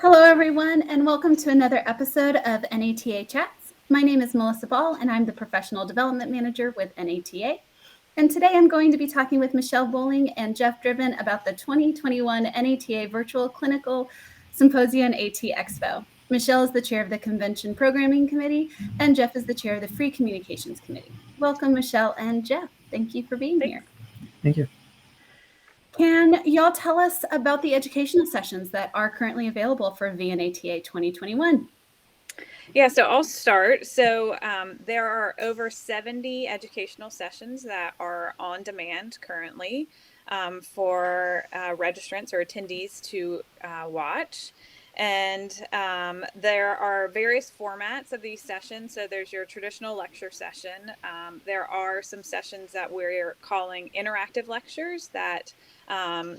Hello, everyone, and welcome to another episode of NATA Chats. My name is Melissa Ball, and I'm the Professional Development Manager with NATA. And today I'm going to be talking with Michelle Bowling and Jeff Driven about the 2021 NATA Virtual Clinical Symposium AT Expo. Michelle is the chair of the Convention Programming Committee, and Jeff is the chair of the Free Communications Committee. Welcome, Michelle and Jeff. Thank you for being here. Thank you. Can y'all tell us about the educational sessions that are currently available for VNATA 2021? Yeah, so I'll start. So there are over 70 educational sessions that are on demand currently for registrants or attendees to watch. And there are various formats of these sessions. So there's your traditional lecture session. There are some sessions that we're calling interactive lectures that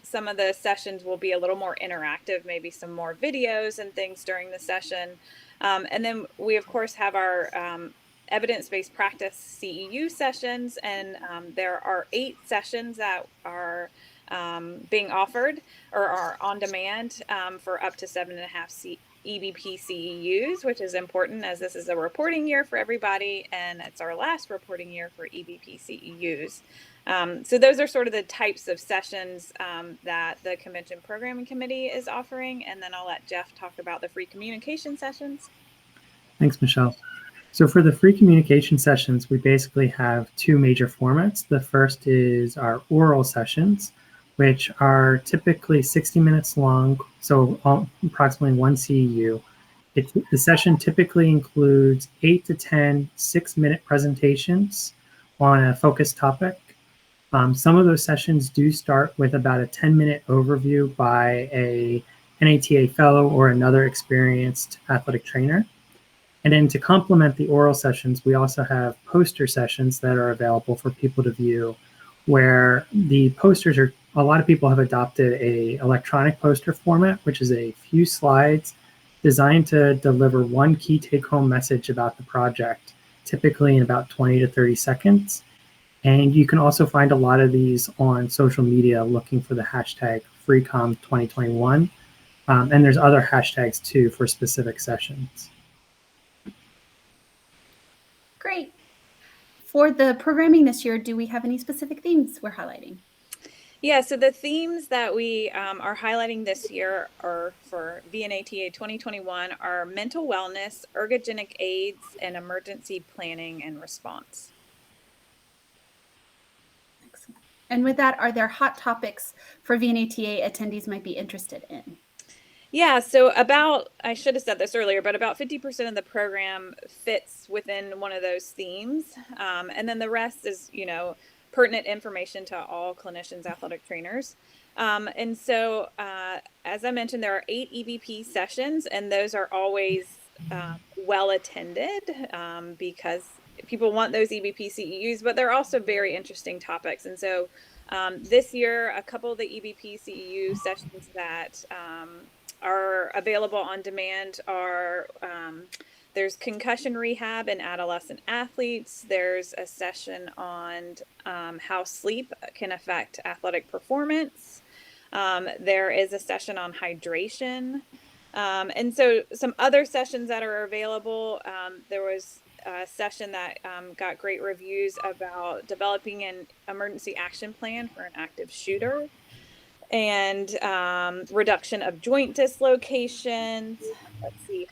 some of the sessions will be a little more interactive, maybe some more videos and things during the session. And then we, of course, have our evidence-based practice CEU sessions, and there are 8 sessions that are being offered or are on demand for up to 7.5 EBP CEUs, which is important as this is a reporting year for everybody, and it's our last reporting year for EBP CEUs. So those are sort of the types of sessions that the Convention Programming Committee is offering, and then I'll let Jeff talk about the free communication sessions. Thanks, Michelle. So for the free communication sessions, we basically have 2 major formats. The first is our oral sessions, which are typically 60 minutes long, so approximately 1 CEU. The session typically includes 8 to 10 6-minute presentations on a focused topic. Some of those sessions do start with about a 10-minute overview by a NATA fellow or another experienced athletic trainer. And then to complement the oral sessions, we also have poster sessions that are available for people to view, where the posters are, a lot of people have adopted a electronic poster format, which is a few slides designed to deliver one key take-home message about the project, typically in about 20 to 30 seconds. And you can also find a lot of these on social media looking for the hashtag FreeCom2021. And there's other hashtags too for specific sessions. Great. For the programming this year, do we have any specific themes we're highlighting? Yeah, so the themes that we are highlighting this year are for VNATA 2021 are mental wellness, ergogenic aids, and emergency planning and response. Excellent. And with that, are there hot topics for VNATA attendees might be interested in? Yeah, so I should have said this earlier, but about 50% of the program fits within one of those themes. And then the rest is, pertinent information to all clinicians, athletic trainers. And so, as I mentioned, there are 8 EBP sessions, and those are always well attended because people want those EBP CEUs, but they're also very interesting topics. And so this year, a couple of the EBP CEU sessions that are available on demand are there's concussion rehab in adolescent athletes. There's a session on how sleep can affect athletic performance. There is a session on hydration. And so some other sessions that are available, there was a session that got great reviews about developing an emergency action plan for an active shooter, and reduction of joint dislocations,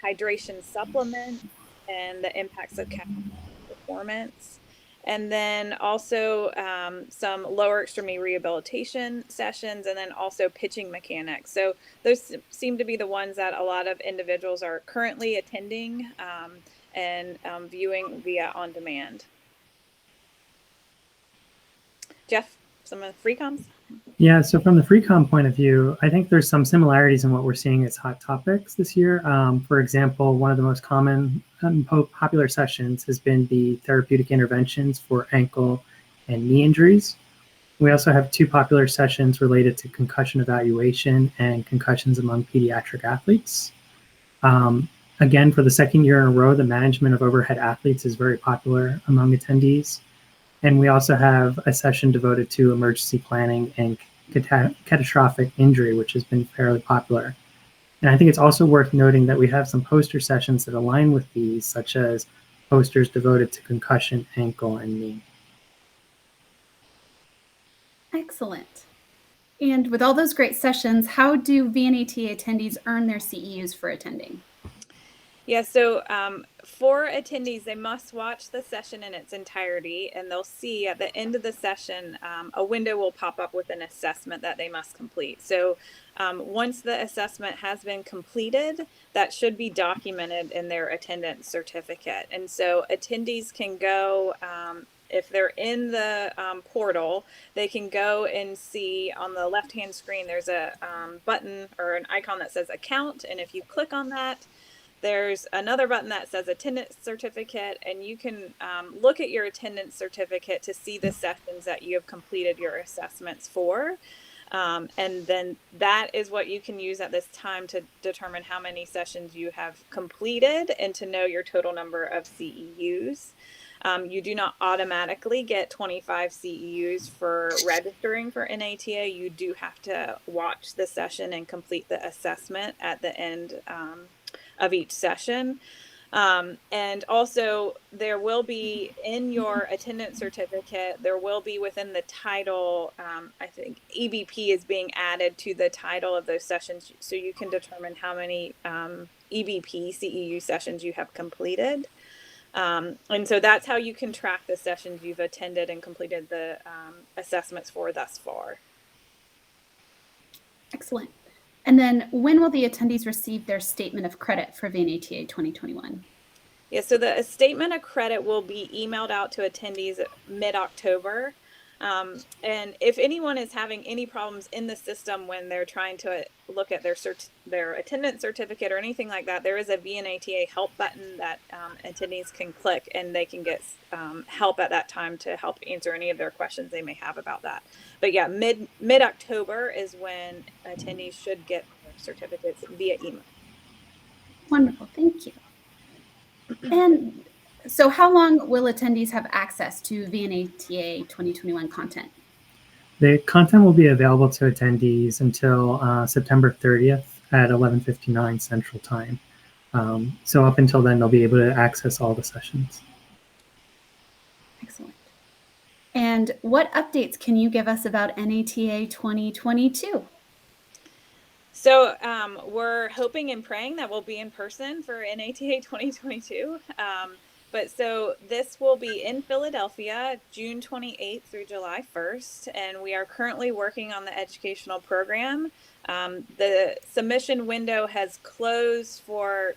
hydration supplements, and the impacts of performance. And then also some lower extremity rehabilitation sessions, and then also pitching mechanics. So those seem to be the ones that a lot of individuals are currently attending and viewing via on demand. Jeff, some of the free comms? Yeah, so from the FreeCom point of view, I think there's some similarities in what we're seeing as hot topics this year. For example, one of the most common popular sessions has been the therapeutic interventions for ankle and knee injuries. We also have 2 popular sessions related to concussion evaluation and concussions among pediatric athletes. Again, for the second year in a row, the management of overhead athletes is very popular among attendees. And we also have a session devoted to emergency planning and catastrophic injury, which has been fairly popular. And I think it's also worth noting that we have some poster sessions that align with these, such as posters devoted to concussion, ankle, and knee. Excellent. And with all those great sessions, how do VNATA attendees earn their CEUs for attending? Yeah, so for attendees, they must watch the session in its entirety, and they'll see at the end of the session, a window will pop up with an assessment that they must complete. So once the assessment has been completed, that should be documented in their attendance certificate. And so attendees can go, if they're in the portal, they can go and see on the left-hand screen, there's a button or an icon that says account. And if you click on that, there's another button that says attendance certificate, and you can look at your attendance certificate to see the sessions that you have completed your assessments for. And then that is what you can use at this time to determine how many sessions you have completed and to know your total number of CEUs. You do not automatically get 25 CEUs for registering for NATA. You do have to watch the session and complete the assessment at the end of each session. And also there will be in your attendance certificate, there will be within the title, I think EBP is being added to the title of those sessions, so you can determine how many EBP CEU sessions you have completed. And so that's how you can track the sessions you've attended and completed the assessments for thus far. Excellent. And then when will the attendees receive their statement of credit for VNATA 2021? Yeah, so the statement of credit will be emailed out to attendees mid-October. And if anyone is having any problems in the system when they're trying to look at their attendance certificate or anything like that, there is a VNATA help button that attendees can click, and they can get help at that time to help answer any of their questions they may have about that. But yeah, mid-October is when attendees should get their certificates via email. Wonderful, thank you. And so how long will attendees have access to VNATA 2021 content? The content will be available to attendees until September 30th at 11:59 Central Time. So up until then, they'll be able to access all the sessions. Excellent. And what updates can you give us about NATA 2022? So we're hoping and praying that we'll be in person for NATA 2022. But so this will be in Philadelphia, June 28th through July 1st, and we are currently working on the educational program. The submission window has closed for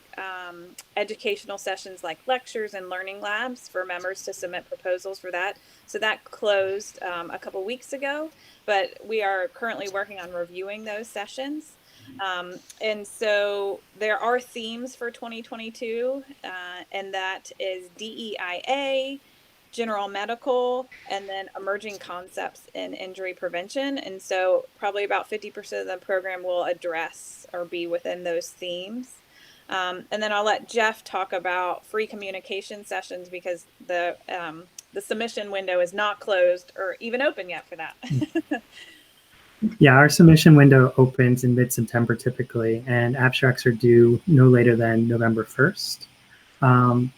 educational sessions like lectures and learning labs for members to submit proposals for that. So that closed a couple weeks ago, but we are currently working on reviewing those sessions. And so there are themes for 2022, and that is DEIA, general medical, and then emerging concepts in injury prevention. And so probably about 50% of the program will address or be within those themes. And then I'll let Jeff talk about free communication sessions, because the submission window is not closed or even open yet for that. Yeah, our submission window opens in mid-September typically, and abstracts are due no later than November 1st.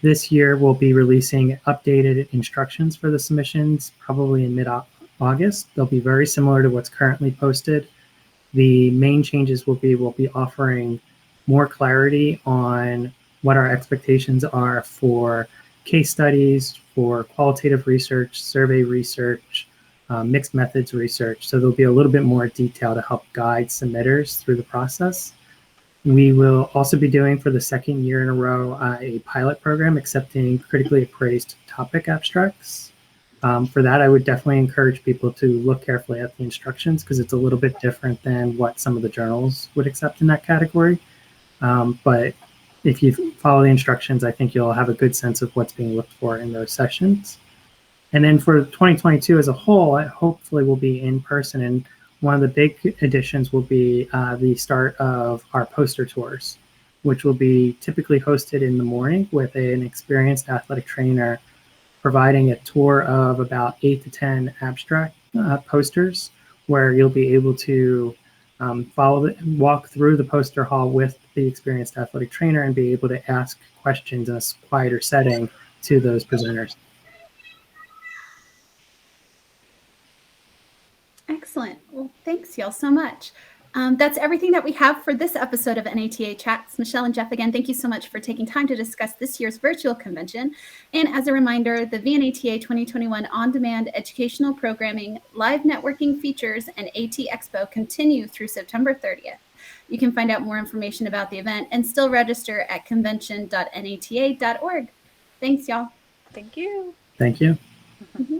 This year, we'll be releasing updated instructions for the submissions probably in mid-August. They'll be very similar to what's currently posted. The main changes will be we'll be offering more clarity on what our expectations are for case studies, for qualitative research, survey research, mixed methods research. So there'll be a little bit more detail to help guide submitters through the process. We will also be doing, for the second year in a row, a pilot program accepting critically appraised topic abstracts. For that, I would definitely encourage people to look carefully at the instructions, because it's a little bit different than what some of the journals would accept in that category. But if you follow the instructions, I think you'll have a good sense of what's being looked for in those sessions. And then for 2022 as a whole, hopefully we'll be in person. And one of the big additions will be the start of our poster tours, which will be typically hosted in the morning with an experienced athletic trainer providing a tour of about 8 to 10 abstract posters, where you'll be able to walk through the poster hall with the experienced athletic trainer and be able to ask questions in a quieter setting to those presenters. Excellent. Well, thanks y'all so much. That's everything that we have for this episode of NATA Chats. Michelle and Jeff, again, thank you so much for taking time to discuss this year's virtual convention. And as a reminder, the VNATA 2021 on-demand educational programming, live networking features, and AT Expo continue through September 30th. You can find out more information about the event and still register at convention.nata.org. Thanks, y'all. Thank you. Thank you. Mm-hmm.